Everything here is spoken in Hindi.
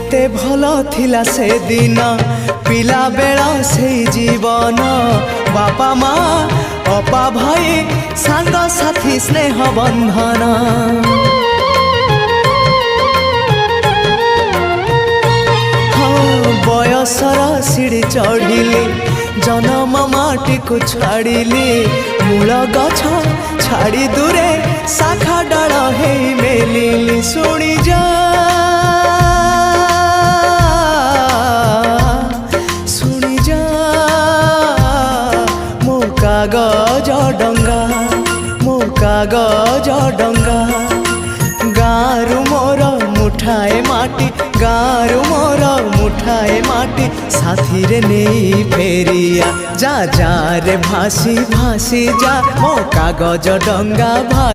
केते भल थिला से दिन पिला बेला से जीवन बापा माँ अपा भाई सांग साथी स्नेह बंधन बयसर सीढ़ी चढ़िली जन्म माटी को छाड़िली मूल गछ छाड़ी दूरे शाखा डाल हे मेलिली शुणी जा शुणी जा मो कागज डंगा मो कागज डंगा गारु मोर मुठाए माटी गारु मोर मुठाए माटी साथी रे नहीं फेरिया जा जा रे भासी भासी जा मो कागज डंगा भा